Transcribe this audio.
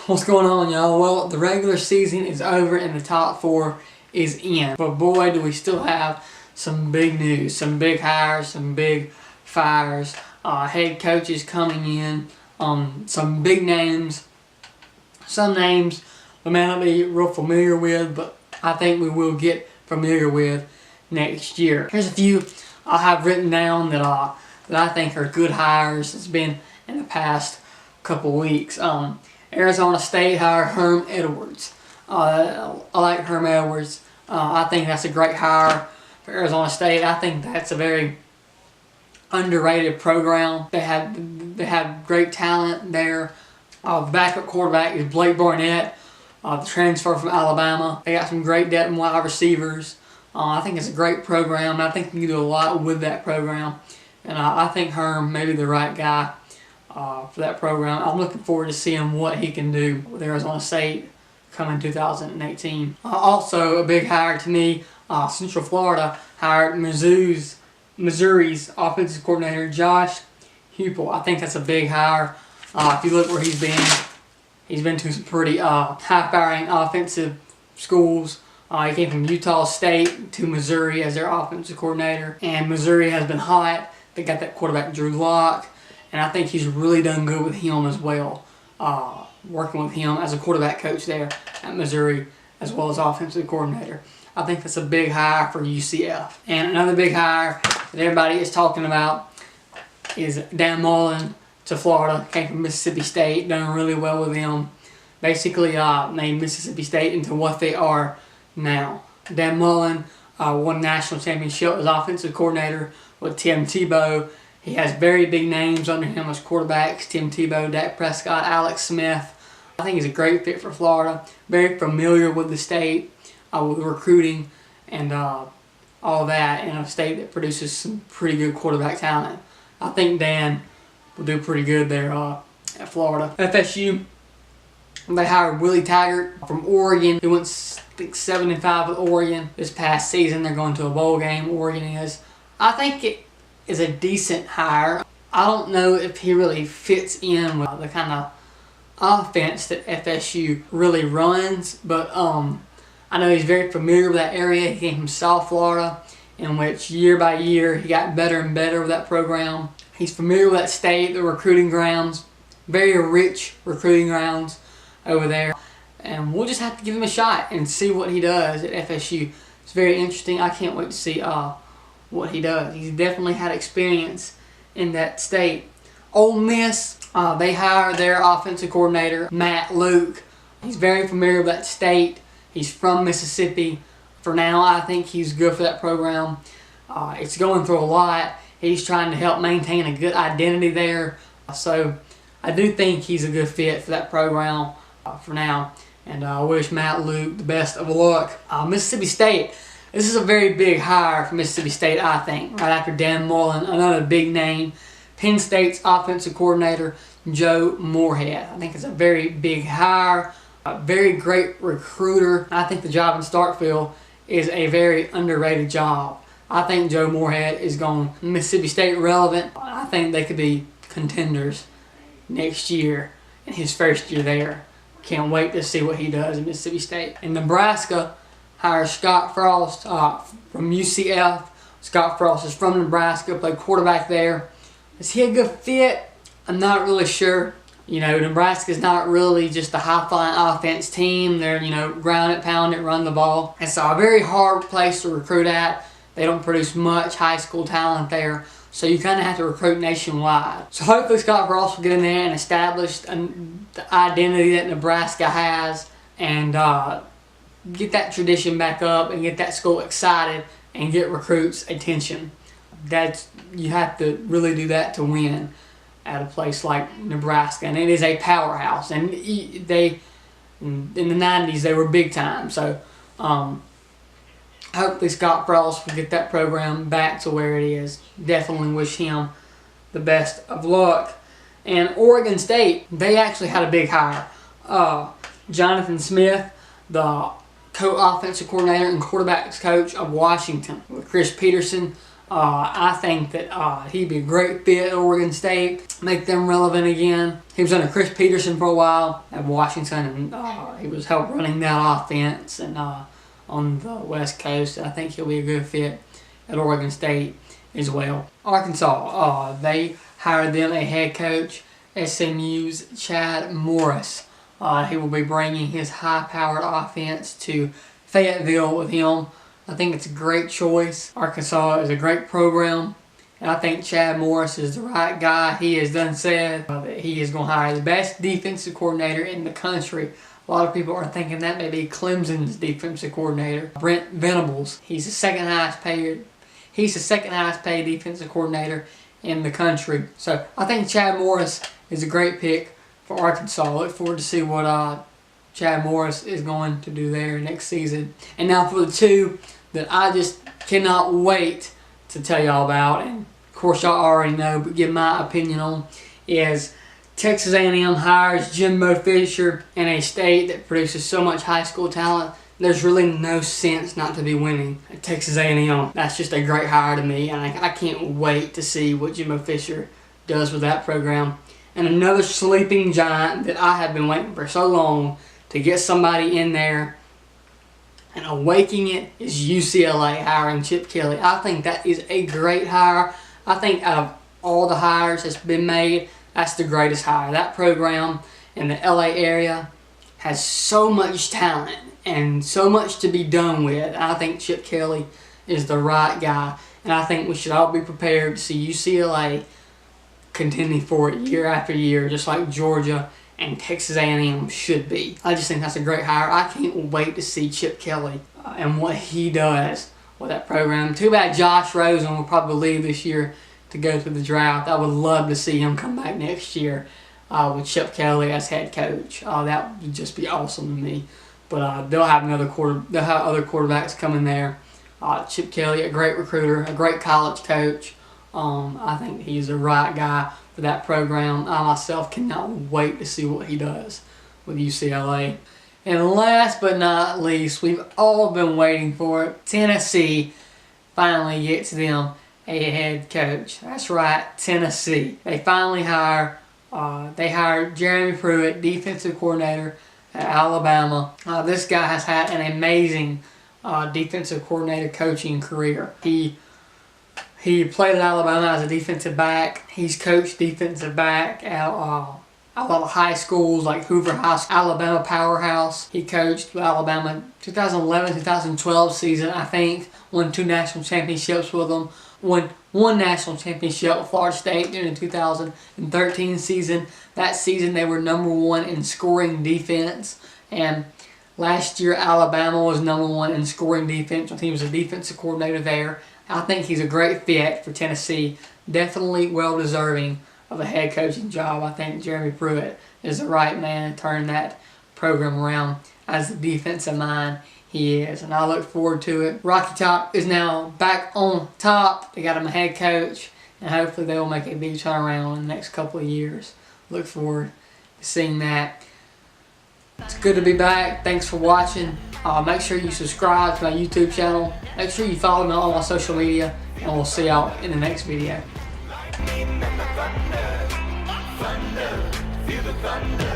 What's going on, y'all? Well, the regular season is over and the top four is in. But boy, do we still have some big news, some big hires, some big fires, head coaches coming in, some big names, some names we may not be real familiar with, but I think we will get familiar with next year. Here's a few I have written down that I think are good hires. It's been in the past couple weeks. Arizona State hired Herm Edwards. I like Herm Edwards. I think that's a great hire for Arizona State. I think that's a very underrated program. They have great talent there. The backup quarterback is Blake Barnett, the transfer from Alabama. They got some great depth and wide receivers. I think it's a great program. I think you can do a lot with that program. And I think Herm may be the right guy for that program. I'm looking forward to seeing what he can do with Arizona State coming 2018. Also, a big hire to me, Central Florida hired Missouri's offensive coordinator, Josh Heupel. I think that's a big hire. If you look where he's been to some pretty high-powering offensive schools. He came from Utah State to Missouri as their offensive coordinator, and Missouri has been hot. They got that quarterback Drew Lock, and I think he's really done good with him as well, working with him as a quarterback coach there at Missouri as well as offensive coordinator. I think that's a big hire for UCF. And another big hire that everybody is talking about is Dan Mullen to Florida. Came from Mississippi State, done really well with them. Basically made Mississippi State into what they are now. Dan Mullen won national championship as offensive coordinator with Tim Tebow. He has very big names under him as quarterbacks: Tim Tebow, Dak Prescott, Alex Smith. I think he's a great fit for Florida. Very familiar with the state, with recruiting and all that, in a state that produces some pretty good quarterback talent. I think Dan will do pretty good there at Florida. FSU, they hired Willie Taggart from Oregon. He went, I think, 7-5 with Oregon this past season. They're going to a bowl game. Oregon is. I think it is a decent hire. I don't know if he really fits in with the kind of offense that FSU really runs, but I know he's very familiar with that area. He came from South Florida, in which year by year he got better and better with that program. He's familiar with that state, the recruiting grounds, very rich recruiting grounds over there. And we'll just have to give him a shot and see what he does at FSU. It's very interesting. I can't wait to see what he does. He's definitely had experience in that state. Ole Miss, they hired their offensive coordinator, Matt Luke. He's very familiar with that state. He's from Mississippi. For now, I think he's good for that program. It's going through a lot. He's trying to help maintain a good identity there. So I do think he's a good fit for that program for now. And I wish Matt Luke the best of luck. Mississippi State. This is a very big hire for Mississippi State, I think. Right after Dan Mullen, another big name. Penn State's offensive coordinator, Joe Moorhead. I think it's a very big hire. A very great recruiter. I think the job in Starkville is a very underrated job. I think Joe Moorhead is going Mississippi State relevant. I think they could be contenders next year in his first year there. Can't wait to see what he does in Mississippi State. In Nebraska, hires Scott Frost from UCF. Scott Frost is from Nebraska, played quarterback there. Is he a good fit? I'm not really sure. You know, Nebraska's not really just a high-flying offense team. They're, ground it, pound it, run the ball. It's a very hard place to recruit at. They don't produce much high school talent there. So you kind of have to recruit nationwide. So hopefully Scott Frost will get in there and establish the identity that Nebraska has and get that tradition back up and get that school excited and get recruits' attention. You have to really do that to win at a place like Nebraska, and it is a powerhouse. And they, in the 90s, they were big time. So hopefully Scott Frost will get that program back to where it is. Definitely wish him the best of luck. And Oregon State, they actually had a big hire. Jonathan Smith, the co-offensive coordinator and quarterbacks coach of Washington, with Chris Peterson I think that he'd be a great fit at Oregon State, make them relevant again. He was under Chris Peterson for a while at Washington, and he was helped running that offense and on the West Coast. I think he'll be a good fit at Oregon State as well. Arkansas, they hired them a head coach, SMU's Chad Morris. He will be bringing his high-powered offense to Fayetteville with him. I think it's a great choice. Arkansas is a great program, and I think Chad Morris is the right guy. He has done said that he is going to hire the best defensive coordinator in the country. A lot of people are thinking that may be Clemson's defensive coordinator, Brent Venables. He's the second highest paid defensive coordinator in the country. So I think Chad Morris is a great pick for Arkansas. I look forward to see what Chad Morris is going to do there next season. And now for the two that I just cannot wait to tell y'all about, and of course y'all already know, but give my opinion on, is Texas A&M hires Jimbo Fisher in a state that produces so much high school talent. There's really no sense not to be winning at Texas A&M. That's just a great hire to me, and I can't wait to see what Jimbo Fisher does with that program. And another sleeping giant that I have been waiting for so long to get somebody in there and awakening it is UCLA hiring Chip Kelly. I think that is a great hire. I think out of all the hires that's been made, that's the greatest hire. That program in the LA area has so much talent and so much to be done with. I think Chip Kelly is the right guy, and I think we should all be prepared to see UCLA contending for it year after year, just like Georgia and Texas A&M should be. I just think that's a great hire. I can't wait to see Chip Kelly and what he does with that program. Too bad Josh Rosen will probably leave this year to go to the draft. I would love to see him come back next year with Chip Kelly as head coach. That would just be awesome to me. But they'll have other quarterbacks coming there. Chip Kelly, a great recruiter, a great college coach. I think he's the right guy for that program. I myself cannot wait to see what he does with UCLA. And last but not least, we've all been waiting for it. Tennessee finally gets them a head coach. That's right, Tennessee. They finally hired Jeremy Pruitt, defensive coordinator at Alabama. This guy has had an amazing defensive coordinator coaching career. He played at Alabama as a defensive back. He's coached defensive back at a lot of high schools like Hoover High School, Alabama Powerhouse. He coached Alabama 2011-2012 season, I think. Won 2 national championships with them. Won 1 national championship with Florida State during the 2013 season. That season they were #1 in scoring defense. And last year Alabama was #1 in scoring defense when he was a defensive coordinator there. I think he's a great fit for Tennessee. Definitely well deserving of a head coaching job. I think Jeremy Pruitt is the right man to turn that program around as the defensive mind he is. And I look forward to it. Rocky Top is now back on top. They got him a head coach, and hopefully they will make a big turnaround in the next couple of years. Look forward to seeing that. It's good to be back. Thanks for watching. Make sure you subscribe to my YouTube channel. Make sure you follow me on all my social media, and we'll see y'all in the next video. Feel the thunder.